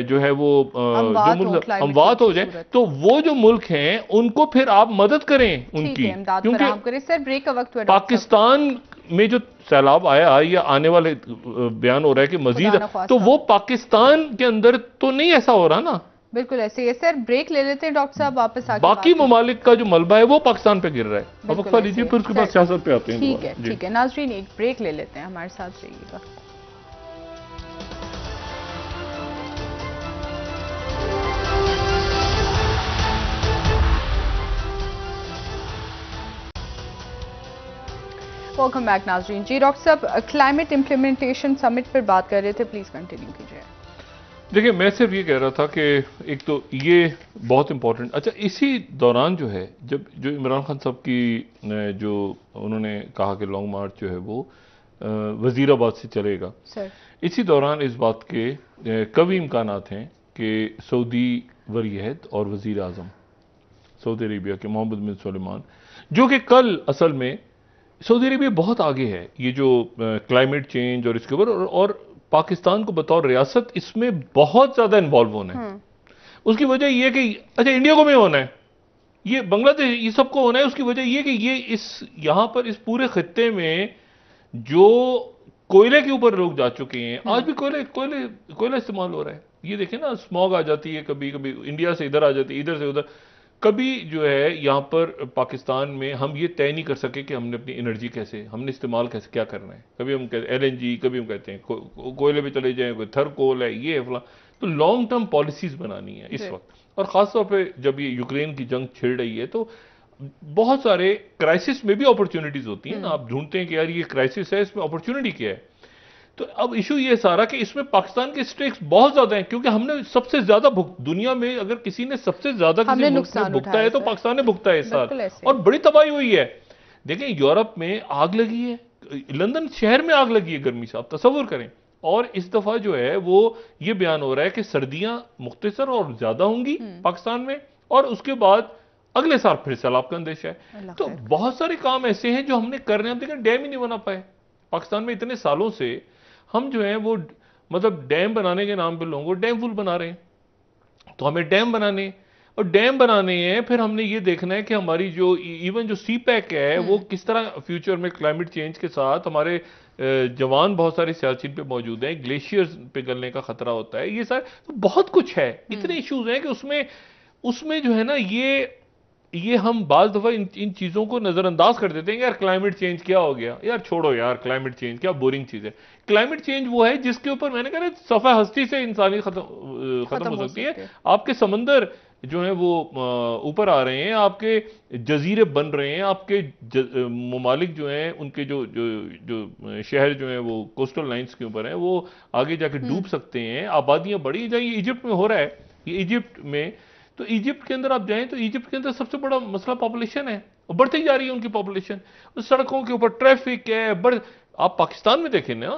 जो है वो जो मुल्क अमवात हो जाए, तो वो जो मुल्क हैं उनको फिर आप मदद करें उनकी, क्योंकि सर ब्रेक का वक्त हुआ। पाकिस्तान में जो सैलाब आया या आने वाले बयान हो रहा है कि मजीद, तो वो पाकिस्तान के अंदर तो नहीं ऐसा हो रहा ना। बिल्कुल ऐसे ही है सर। ब्रेक ले लेते हैं डॉक्टर साहब, वापस आके बाकी ममालिक का जो मलबा है वो पाकिस्तान पे गिर रहा है। अब वक्फा लीजिए, फिर उसके बाद सियासत पे आते हैं। ठीक है, ठीक है नाज़रीन, एक ब्रेक ले लेते हैं, हमारे साथ रहिएगा। वेलकम बैक नाज़रीन। जी डॉक्टर साहब, क्लाइमेट इम्प्लीमेंटेशन समिट पर बात कर रहे थे, प्लीज कंटिन्यू कीजिए। देखिए, मैं सिर्फ ये कह रहा था कि एक तो ये बहुत इंपॉर्टेंट, अच्छा इसी दौरान जो है, जब जो इमरान खान साहब की जो उन्होंने कहा कि लॉन्ग मार्च जो है वो वजीराबाद से चलेगा, सर इसी दौरान इस बात के कभी इम्कानात हैं कि सऊदी वलीअहद और वजीर आज़म सऊदी अरेबिया के मोहम्मद बिन सुलेमान, जो कि कल असल में सऊदी अरेबिया बहुत आगे है ये जो क्लाइमेट चेंज और इसके ऊपर, और पाकिस्तान को बतौर रियासत इसमें बहुत ज्यादा इन्वॉल्व होना है। उसकी वजह यह कि अच्छा इंडिया को भी होना है, ये बांग्लादेश, ये सबको होना है। उसकी वजह यह कि ये इस यहां पर इस पूरे खित्ते में जो कोयले के ऊपर लोग जा चुके हैं, आज भी कोयला इस्तेमाल हो रहा है। ये देखें ना, स्मॉग आ जाती है, कभी कभी इंडिया से इधर आ जाती है, इधर से उधर। कभी जो है यहाँ पर पाकिस्तान में हम ये तय नहीं कर सके कि हमने अपनी एनर्जी कैसे, हमने इस्तेमाल कैसे क्या करना है। कभी हम कहते हैं LNG, कभी हम कहते हैं कोयले पे चले जाएं, कोई थर कोल है, ये है फला। तो लॉन्ग टर्म पॉलिसीज बनानी है इस वक्त, और खासतौर पर जब ये यूक्रेन की जंग छिड़ रही है तो बहुत सारे क्राइसिस में भी अपॉर्चुनिटीज होती हैं ना। आप ढूंढते हैं कि यार ये क्राइसिस है, इसमें अपॉर्चुनिटी क्या है। तो अब इशू ये सारा कि इसमें पाकिस्तान के स्टेक्स बहुत ज्यादा हैं, क्योंकि हमने सबसे ज्यादा दुनिया में अगर किसी ने सबसे ज्यादा किसी मुल्क में भुगता है तो पाकिस्तान ने भुगता है इस साल, और बड़ी तबाही हुई है। देखें, यूरोप में आग लगी है, लंदन शहर में आग लगी है गर्मी से, आप तसव्वुर करें। और इस दफा जो है वो ये बयान हो रहा है कि सर्दियां मुख्तसर और ज्यादा होंगी पाकिस्तान में, और उसके बाद अगले साल फिर सैलाब का अंदेशा है। तो बहुत सारे काम ऐसे हैं जो हमने कर रहे हैं। देखें, डैम ही नहीं बना पाए पाकिस्तान में इतने सालों से। हम जो है वो मतलब डैम बनाने के नाम पे लोगों को डैम फुल बना रहे हैं। तो हमें डैम बनाने, और डैम बनाने हैं, फिर हमने ये देखना है कि हमारी जो इवन जो सी पैक है वो किस तरह फ्यूचर में क्लाइमेट चेंज के साथ हमारे जवान बहुत सारे सियाचिन पे मौजूद हैं, ग्लेशियर्स पिघलने का खतरा होता है, ये सारे तो बहुत कुछ है। इतने इश्यूज हैं कि उसमें जो है ना ये हम बाज दफा इन चीजों को नजरअंदाज कर देते हैं। यार क्लाइमेट चेंज क्या हो गया, यार छोड़ो यार, क्लाइमेट चेंज क्या बोरिंग चीज है। क्लाइमेट चेंज वो है जिसके ऊपर मैंने कहा सफा हस्ती से इंसानी खत्म हो सकती है। आपके समंदर जो है वो ऊपर आ रहे हैं, आपके जजीरे बन रहे हैं, आपके ममालिक जो हैं उनके जो शहर जो हैं वो कोस्टल लाइंस के ऊपर हैं, वो आगे जाके डूब सकते हैं। आबादियां बढ़ी जाएंगी। इजिप्ट में हो रहा है ये, इजिप्ट में, तो इजिप्ट के अंदर आप जाएं तो इजिप्ट के अंदर सबसे बड़ा मसला पॉपुलेशन है, और बढ़ती जा रही है उनकी पॉपुलेशन। सड़कों के ऊपर ट्रैफिक है। आप पाकिस्तान में देखें ना,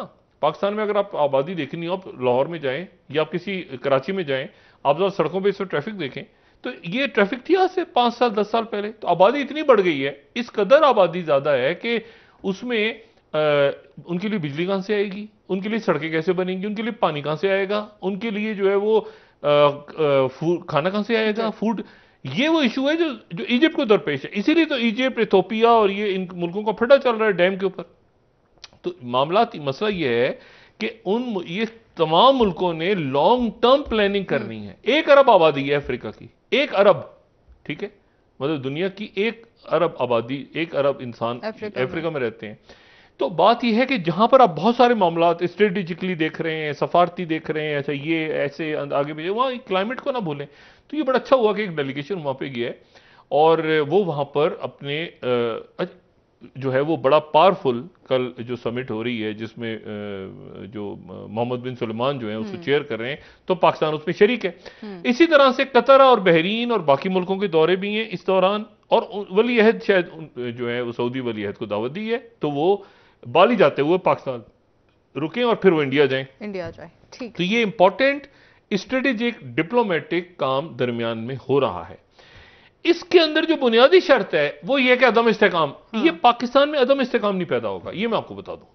पाकिस्तान में अगर आप आबादी देखनी हो, आप लाहौर में जाएं या आप किसी कराची में जाएं, आप जरा सड़कों पे इस ट्रैफिक देखें, तो ये ट्रैफिक थी आज से 5 साल 10 साल पहले। तो आबादी इतनी बढ़ गई है, इस कदर आबादी ज्यादा है कि उसमें उनके लिए बिजली कहां से आएगी, उनके लिए सड़कें कैसे बनेंगी, उनके लिए पानी कहां से आएगा, उनके लिए जो है वो खाना कहां से आएगा, फूड। ये वो इशू है जो इजिप्ट को दरपेश है। इसीलिए तो इजिप्ट, इथोपिया और ये इन मुल्कों का फटा चल रहा है डैम के ऊपर। तो मसला ये है कि ये तमाम मुल्कों ने लॉन्ग टर्म प्लानिंग करनी है। 1 अरब आबादी है अफ्रीका की, 1 अरब, ठीक है, मतलब दुनिया की 1 अरब आबादी, 1 अरब इंसान अफ्रीका में रहते हैं। तो बात यह है कि जहां पर आप बहुत सारे मामला स्ट्रेटेजिकली देख रहे हैं, सफारती देख रहे हैं, अच्छा ये ऐसे आगे पीछे, वहां क्लाइमेट को ना भूलें। तो ये बड़ा अच्छा हुआ कि एक डेलीगेशन वहां पे गया है, और वो वहां पर अपने जो है वो बड़ा पावरफुल कल जो समिट हो रही है, जिसमें जो मोहम्मद बिन सुलेमान जो है उसको चेयर कर रहे हैं, तो पाकिस्तान उसमें शरीक है। इसी तरह से कतर और बहरीन और बाकी मुल्कों के दौरे भी हैं इस दौरान, और वलीअहद शायद जो है वो सऊदी वलीअहद को दावत दी है, तो वो बाली जाते हुए पाकिस्तान रुकें और फिर वो इंडिया जाएं। ठीक। तो ये इंपॉर्टेंट स्ट्रेटेजिक डिप्लोमेटिक काम दरमियान में हो रहा है। इसके अंदर जो बुनियादी शर्त है वो ये कि अदम इस्तेकाम, ये पाकिस्तान में अदम इस्तेकाम नहीं पैदा होगा, ये मैं आपको बता दूं।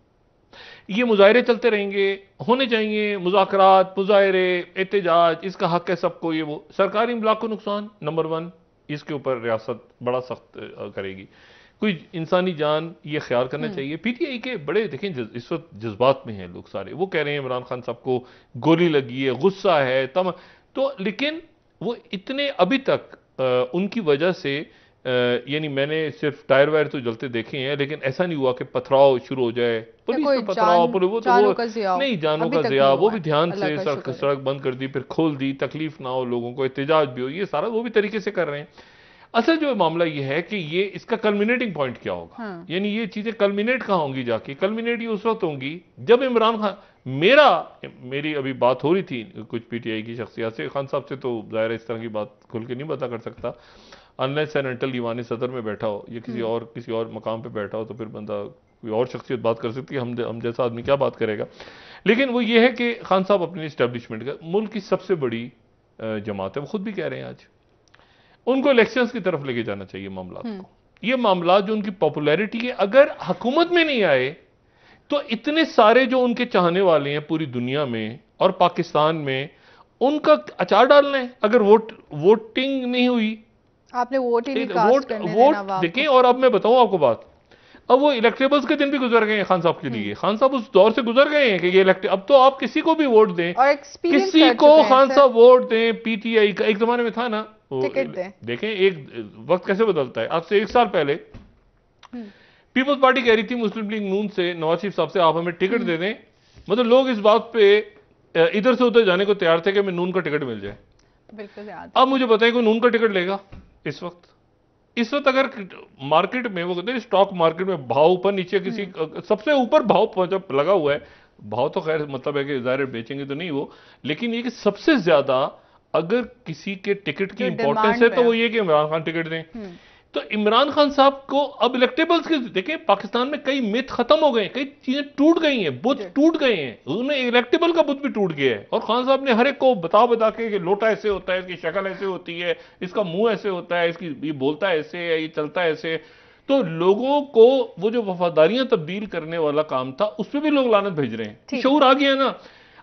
ये मुजाहरे चलते रहेंगे, होने चाहिए मुज़ाकरात, मुजाहरे, एहतजाज, इसका हक है सबको, ये वो। सरकारी इमलाक को नुकसान नंबर 1, इसके ऊपर रियासत बड़ा सख्त करेगी। कोई इंसानी जान, ये ख्याल करना चाहिए। पीटीआई के बड़े देखें इस वक्त जज्बात में हैं लोग सारे, वो कह रहे हैं इमरान खान साहब को गोली लगी है, गुस्सा है तो लेकिन वो इतने अभी तक उनकी वजह से यानी मैंने सिर्फ टायर वायर तो जलते देखे हैं, लेकिन ऐसा नहीं हुआ कि पथराव शुरू हो जाए, पुलिस पे पथराव, पुलिस वो नहीं, जानों का ज़िया, वो भी ध्यान से सड़क बंद कर दी, फिर खोल दी, तकलीफ ना हो लोगों को, एहतजाज भी हो, ये सारा वो भी तरीके से कर रहे हैं। असल जो मामला ये है कि ये इसका कल्मिनेटिंग पॉइंट क्या होगा, यानी ये चीजें कल्मिनेट कहां होंगी जाके, कल्मिनेट ये उस वक्त होंगी जब इमरान खान, मेरी अभी बात हो रही थी कुछ पीटीआई की शख्सियत से, खान साहब से तो जाहिर है इस तरह की बात खुल के नहीं पता कर सकता, अनलेस एंड अनटिल दीवान सदर में बैठा हो या किसी और मकाम पे बैठा हो, तो फिर बंदा कोई और शख्सियत बात कर सकती है, हम जैसा आदमी क्या बात करेगा। लेकिन वो ये है कि खान साहब अपनी इस्टेब्लिशमेंट का मुल्क की सबसे बड़ी जमात है, वो खुद भी कह रहे हैं आज उनको इलेक्शंस की तरफ लेके जाना चाहिए मामला को। ये मामला जो उनकी पॉपुलैरिटी है, अगर हुकूमत में नहीं आए तो इतने सारे जो उनके चाहने वाले हैं पूरी दुनिया में और पाकिस्तान में, उनका अचार डालना है। अगर वोटिंग नहीं हुई, आपने वोट ही नहीं कास्ट करने देना देखें। और अब मैं बताऊं आपको बात, अब वो इलेक्टेबल्स के दिन भी गुजर गए हैं खान साहब के लिए। खान साहब उस दौर से गुजर गए हैं कि ये इलेक्ट, अब तो आप किसी को भी वोट दें, किसी को खान साहब वोट दें, पीटीआई का एक जमाने में था ना, देखें एक वक्त कैसे बदलता है। आज से 1 साल पहले पीपल्स पार्टी कह रही थी मुस्लिम लीग नून से, नवाज शरीफ साहब से, आप हमें टिकट दे दें, मतलब लोग इस बात पे इधर से उधर जाने को तैयार थे कि हमें नून का टिकट मिल जाए। बिल्कुल। अब मुझे बताएं कोई नून का टिकट लेगा इस वक्त अगर मार्केट में, वो कहते हैं स्टॉक मार्केट में भाव ऊपर नीचे, किसी सबसे ऊपर भाव जब लगा हुआ है, भाव तो खैर मतलब है कि जाहिर बेचेंगे तो नहीं वो, लेकिन ये कि सबसे ज्यादा अगर किसी के टिकट की इंपॉर्टेंस है तो वो ये कि इमरान खान टिकट दें। तो इमरान खान साहब को अब इलेक्टेबल्स के, देखें पाकिस्तान में कई मिथ खत्म हो गए, कई चीजें टूट गई हैं, बुत टूट गए हैं, उन्हें इलेक्टेबल का बुत भी टूट गया है। और खान साहब ने हर एक को बता के कि लोटा ऐसे होता है, इसकी शक्ल ऐसे होती है, इसका मुंह ऐसे होता है, इसकी ये बोलता है ऐसे है, ये चलता है ऐसे, तो लोगों को वो जो वफादारियां तब्दील करने वाला काम था उस पर भी लोग लानत भेज रहे हैं। शऊर आ गया ना,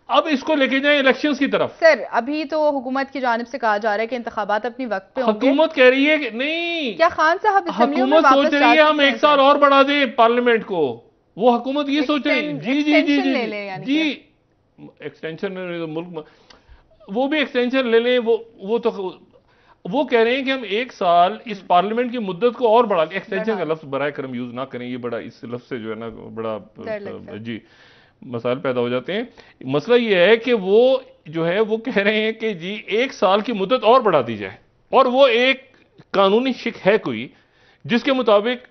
अब इसको लेके जाएं इलेक्शंस की तरफ। सर अभी तो हुकूमत की जानिब से कहा जा रहा है कि इंतखाबात अपनी वक्त पे होंगे। हुकूमत कह रही है कि नहीं, क्या खान साहब हुकूमत सोच रही है हम 1 साल और बढ़ा दें पार्लियामेंट को, वो हुकूमत ये सोच रही है। जी एक्सटेंशन मुल्क, वो भी एक्सटेंशन ले लें, वो कह रहे हैं कि हम 1 साल इस पार्लियामेंट की मुद्दत को और बढ़ा लें। एक्सटेंशन का लफ्ज बराए करम यूज ना करें, ये बड़ा इस लफ्ज से जो है ना बड़ा जी मसाइल पैदा हो जाते हैं। मसला ये है कि वो जो है वो कह रहे हैं कि जी 1 साल की मुद्दत और बढ़ा दी जाए, और वो एक कानूनी शिक है कोई जिसके मुताबिक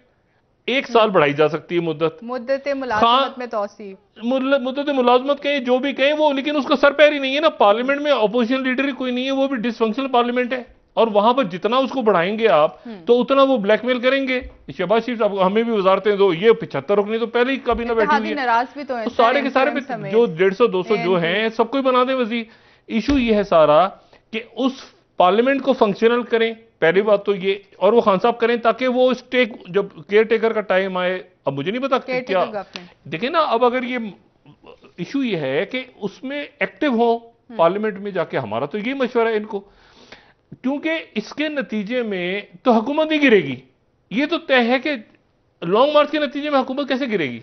1 साल बढ़ाई जा सकती है मुद्दत मुलाजमत में तौसीफ, मुद्दत मुलाजमत कहें जो भी कहें वो, लेकिन उसका सर पैर ही नहीं है ना। पार्लियामेंट में अपोजिशन लीडर ही कोई नहीं है, वो भी डिसफंक्शनल पार्लियामेंट है, और वहां पर जितना उसको बढ़ाएंगे आप तो उतना वो ब्लैकमेल करेंगे। शहबाज शरीफ साहब हमें भी वजारतें दो, ये 75 रुकनी तो पहले ही कभी ना बैठी हुई है, नाराज भी तो सारे के सारे जो 150-200 जो हैं सबको ही बना दें वजीर। इशू ये है सारा कि उस पार्लियामेंट को फंक्शनल करें, पहली बात तो ये, और वो खान साहब करें ताकि वो स्टेक, जब केयर टेकर का टाइम आए, अब मुझे नहीं पता क्या, देखिए ना, अब अगर ये इशू ये है कि उसमें एक्टिव हो पार्लियामेंट में जाके, हमारा तो यही मशवरा है इनको, क्योंकि इसके नतीजे में तो हुकूमत ही गिरेगी। ये तो तय है कि लॉन्ग मार्च के नतीजे में हुकूमत कैसे गिरेगी।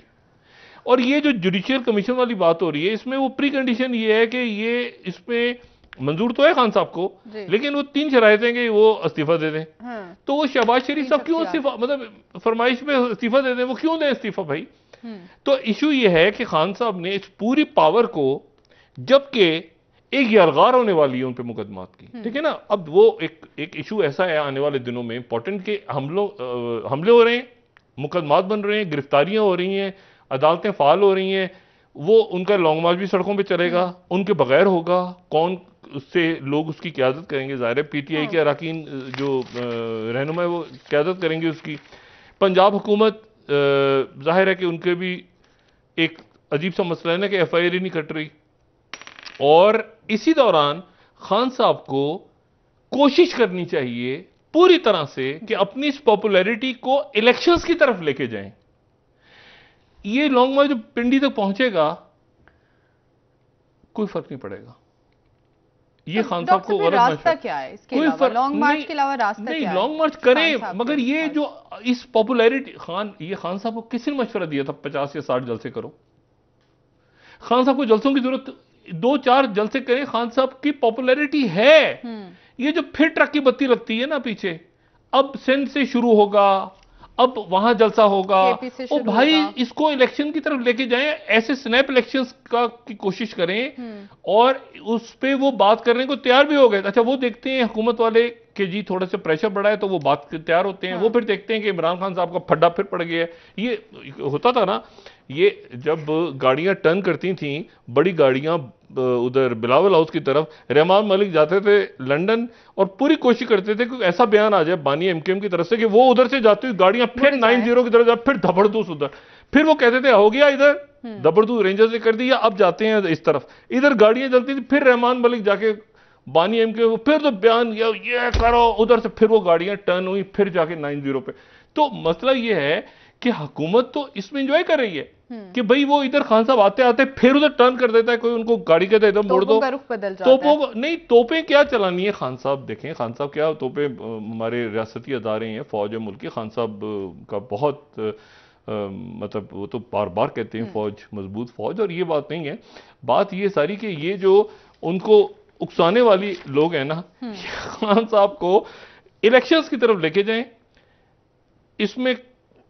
और ये जो जुडिशियल कमीशन वाली बात हो रही है, इसमें वो प्री कंडीशन ये है कि ये इसमें मंजूर तो है खान साहब को, लेकिन वो 3 शराइतें कि वो इस्तीफा दे दें। तो वो शहबाज शरीफ साहब क्यों इस्तीफा, मतलब फरमाइश पे इस्तीफा दे दें, वो क्यों दें इस्तीफा भाई। तो इशू ये है कि खान साहब ने इस पूरी पावर को, जबकि एक यारगार होने वाली है उन पे मुकदमात की, ठीक है ना। अब वो एक इशू ऐसा है आने वाले दिनों में इंपॉर्टेंट कि हमले हो रहे हैं, मुकदमात बन रहे हैं, गिरफ्तारियां हो रही हैं, अदालतें फाल हो रही हैं, वो उनका लॉन्ग मार्च भी सड़कों पे चलेगा, उनके बगैर होगा, कौन उससे लोग उसकी क्यादत करेंगे, जाहिर है पीटीआई के अरकान जो रहनुमा है वो क्यादत करेंगे उसकी। पंजाब हुकूमत जाहिर है कि उनके भी एक अजीब सा मसला है ना कि FIR ही नहीं कट रही, और इसी दौरान खान साहब को कोशिश करनी चाहिए पूरी तरह से कि अपनी इस पॉपुलैरिटी को इलेक्शंस की तरफ लेके जाएं। ये लॉन्ग मार्च जो पिंडी तक पहुंचेगा कोई फर्क नहीं पड़ेगा। ये खान साहब को गलत रास्ता क्या है इसके अलावा, लॉन्ग मार्च के अलावा रास्ता नहीं, क्या है? लॉन्ग मार्च करें, मगर ये जो इस पॉपुलैरिटी ये खान साहब को किसी ने मशवरा दिया था 50 या 60 जलसे करो? खान साहब को जलसों की जरूरत 2-4 जलसे करें, खान साहब की पॉपुलैरिटी है। ये जो फिर ट्रक की बत्ती लगती है ना पीछे, अब सिंध से शुरू होगा, अब वहां जलसा होगा, ओ भाई इसको इलेक्शन की तरफ लेके जाएं, ऐसे स्नैप इलेक्शंस की कोशिश करें और उस पे वो बात करने को तैयार भी हो गए। अच्छा, वो देखते हैं हुकूमत वाले कि जी थोड़ा सा प्रेशर बढ़ा है तो वो बात तैयार होते हैं। वो फिर देखते हैं कि इमरान खान साहब का फड्डा फिर पड़ गया है। ये होता था ना, ये जब गाड़ियां टर्न करती थी, बड़ी गाड़ियां उधर बिलावल हाउस की तरफ, रहमान मलिक जाते थे लंदन और पूरी कोशिश करते थे कि ऐसा बयान आ जाए बानी एमकेएम की तरफ से कि वो उधर से जाती हुई गाड़ियां फिर 90 की तरफ जाए, फिर धबड़दूस उधर, फिर वो कहते थे हो गया इधर धबड़दूस रेंजर्स ने कर दिया, अब जाते हैं इस तरफ, इधर गाड़ियां चलती थी, फिर रहमान मलिक जाके बानी एमकेएम फिर तो बयान ये करो, उधर से फिर वो गाड़ियां टर्न हुई, फिर जाके 90 पे। तो मसला ये है कि हुकूमत तो इसमें एंजॉय कर रही है कि भाई वो इधर खान साहब आते आते फिर उधर टर्न कर देता है, कोई उनको गाड़ी कहता है इधर मोड़ दो, तोपों नहीं, तोपें क्या चलानी है खान साहब, देखें खान साहब क्या तोपें, हमारे रियासती अदारे हैं, फौज है मुल्क की, खान साहब का बहुत मतलब वो तो बार बार कहते हैं फौज मजबूत फौज, और ये बात नहीं है। बात ये सारी कि ये जो उनको उकसाने वाली लोग हैं ना, खान साहब को इलेक्शंस की तरफ लेके जाएं, इसमें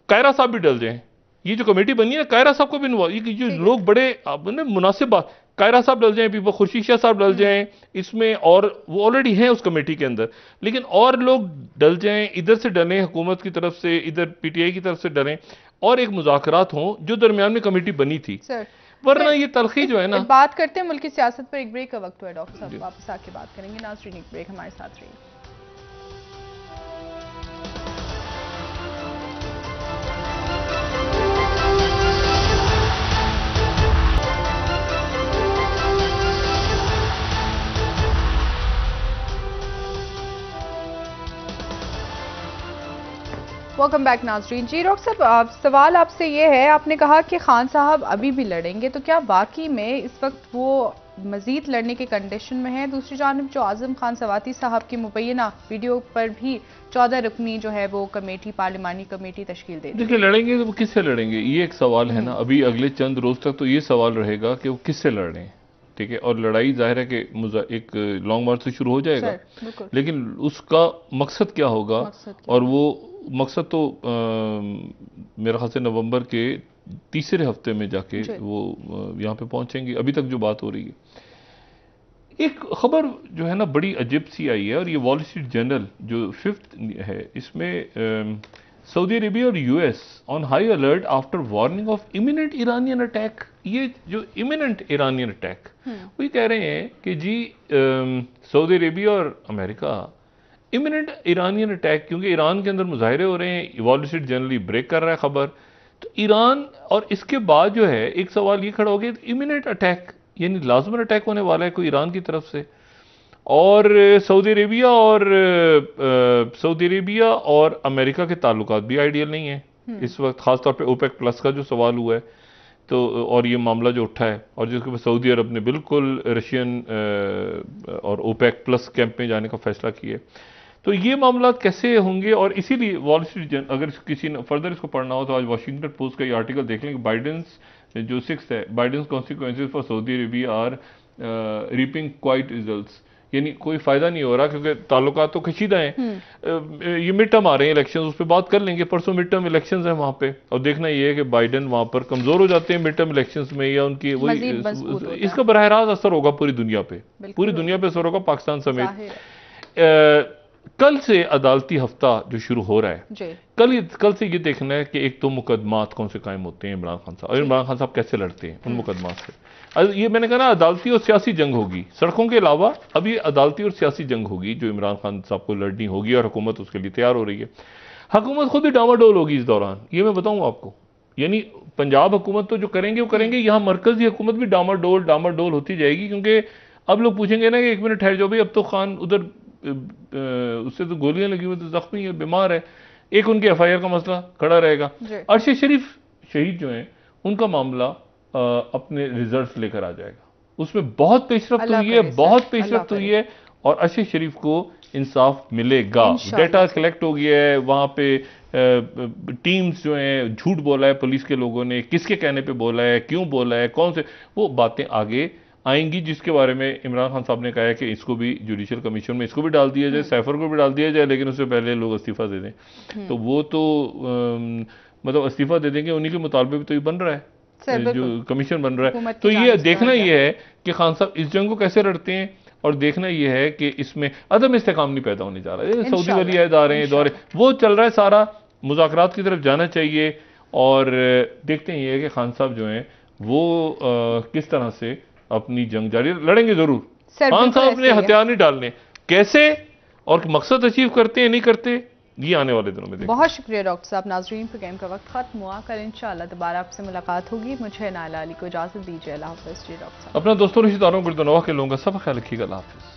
कायरा साहब भी डल जाएं। ये जो कमेटी बनी है कायरा साहब को भी इन्वॉल्व, ये जो लोग बड़े मुनासिब बात, कायरा साहब डल जाएं, भी खुर्शीद शाह साहब डल जाएं इसमें, और वो ऑलरेडी हैं उस कमेटी के अंदर, लेकिन और लोग डल जाएं, इधर से डलें हुकूमत की तरफ से, इधर पीटीआई की तरफ से डलें, और एक मुज़ाकरात हों जो दरमियान में कमेटी बनी थी। वरना ये तलखी जो है ना। बात करते हैं मुल्क की सियासत पर, एक ब्रेक का वक्त हुआ है डॉक्टर साहब, वापस आके बात करेंगे। नाज़रीन एक ब्रेक हमारे साथ रहिए। वेलकम बैक नाज़रीन। जी डॉक्टर साहब, सवाल आपसे ये है, आपने कहा कि खान साहब अभी भी लड़ेंगे, तो क्या वाकई में इस वक्त वो मजीद लड़ने के कंडीशन में है? दूसरी जानिब जो आजम खान सवाती साहब की मुबैना वीडियो पर भी 14 रुकनी जो है वो कमेटी, पार्लिमानी कमेटी तश्कील दे, देखिए लड़ेंगे तो वो किससे लड़ेंगे, ये एक सवाल है ना। अभी अगले चंद रोज तक तो ये सवाल रहेगा कि वो किससे लड़ रहे हैं, ठीक है। और लड़ाई जाहिर है कि एक लॉन्ग मार्च से शुरू हो जाएगा, लेकिन उसका मकसद क्या होगा, और वो मकसद तो मेरे ख्याल से नवंबर के तीसरे हफ्ते में जाके वो यहाँ पे पहुंचेंगे। अभी तक जो बात हो रही है, एक खबर जो है ना बड़ी अजीब सी आई है, और ये वॉल स्ट्रीट जर्नल जो 5th है, इसमें सऊदी अरेबिया और US on high alert after warning of imminent Iranian attack. ये जो इमिनेंट ईरानियन अटैक, वो ये कह रहे हैं कि जी सऊदी अरेबिया और अमेरिका इमिनेंट ईरानियन अटैक, क्योंकि ईरान के अंदर मुजाहरे हो रहे हैं, वॉल स्ट्रीट जर्नल ब्रेक कर रहा है खबर, तो ईरान, और इसके बाद जो है एक सवाल ये खड़ा हो गया, इमिनेंट अटैक यानी लाजमन अटैक होने वाला है कोई ईरान की तरफ से, और सऊदी अरेबिया और अमेरिका के ताल्लुकात भी आइडियल नहीं है इस वक्त, खासतौर पे ओपेक प्लस का जो सवाल हुआ है, तो और ये मामला जो उठा है, और जिसके बाद सऊदी अरब ने बिल्कुल रशियन और ओपेक प्लस कैंप में जाने का फैसला किया है। तो ये मामला कैसे होंगे, और इसीलिए वॉल स्ट्रीट, अगर किसी ने फर्दर इसको पढ़ना हो तो आज वाशिंगटन पोस्ट का ये आर्टिकल देख लेंगे, बाइडेंस जो 6th है, Biden's consequences for Saudi Arabia are reaping quite results, यानी कोई फायदा नहीं हो रहा क्योंकि ताल्लुकात तो कशीदा हैं। ये मिड टर्म आ रहे हैं इलेक्शन, उस पर बात कर लेंगे, परसों मिड टर्म इलेक्शन है वहां पे, और देखना ये है कि बाइडेन वहां पर कमजोर हो जाते हैं मिड टर्म इलेक्शन में, या उनकी वही इसका बरह रास्त असर होगा पूरी दुनिया पे, पूरी दुनिया पे असर होगा, पाकिस्तान समेत। कल से अदालती हफ्ता जो शुरू हो रहा है, कल से ये देखना है कि एक तो मुकदमात कौन से कायम होते हैं इमरान खान साहब, और इमरान खान साहब कैसे लड़ते हैं उन मुकदमात से। ये मैंने कहा ना, अदालती और सियासी जंग होगी, सड़कों के अलावा अभी अदालती और सियासी जंग होगी जो इमरान खान साहब को लड़नी होगी, और हुकूमत उसके लिए तैयार हो रही है। हुकूमत खुद ही डामाडोल होगी इस दौरान, ये मैं बताऊं आपको, यानी पंजाब हुकूमत तो जो करेंगे वो करेंगे, यहाँ मरकजी हुकूमत भी डामाडोल होती जाएगी, क्योंकि अब लोग पूछेंगे ना कि एक मिनट ठहर जाओ भाई, अब तो खान उधर उससे तो गोलियां लगी हुई, तो जख्मी है, बीमार है, एक उनके FIR का मसला खड़ा रहेगा। अरशद शरीफ शहीद जो हैं उनका मामला अपने रिजल्ट लेकर आ जाएगा, उसमें बहुत पेशरफ्त हुई है, बहुत पेशरफ्त हुई है, और अरशद शरीफ को इंसाफ मिलेगा। डेटा कलेक्ट हो गया है, वहां पे टीम्स जो हैं, झूठ बोला है पुलिस के लोगों ने, किसके कहने पे बोला है, क्यों बोला है, कौन से, वो बातें आगे आएंगी, जिसके बारे में इमरान खान साहब ने कहा है कि इसको भी जुडिशियल कमीशन में इसको भी डाल दिया जाए, सैफर को भी डाल दिया जाए, लेकिन उससे पहले लोग इस्तीफा दे दें। तो वो तो मतलब इस्तीफा दे देंगे, उन्हीं के मुतालबे पे तो ये बन रहा है, जो कमीशन बन रहा है। तो ये देखना ये है कि खान साहब इस जंग को कैसे लड़ते हैं, और देखना यह है कि इसमें अदम इस्तेकाम नहीं पैदा होने जा रहा है। सऊदी वाली इदारे दौरे वो चल रहा है, सारा मुज़ाकरात की तरफ जाना चाहिए, और देखते हैं ये कि खान साहब जो हैं वो किस तरह से अपनी जंग जारी लड़ेंगे। जरूर खान साहब ने हथियार नहीं डालने, कैसे और मकसद अचीव करते हैं नहीं करते, ये आने वाले दिनों में। बहुत शुक्रिया डॉक्टर साहब। नाजरीन, प्रोग्राम का वक्त खत्म हुआ, कल इंशाअल्लाह दोबारा आपसे मुलाकात होगी। मुझे नायला अली को इजाजत दीजिए। अल्लाह हाफ़िज़। जी डॉक्टर साहब, अपना दोस्तों रिश्तेदारों को के लोगों का सब ख्याल रखिएगा। अल्लाह हाफ़िज़।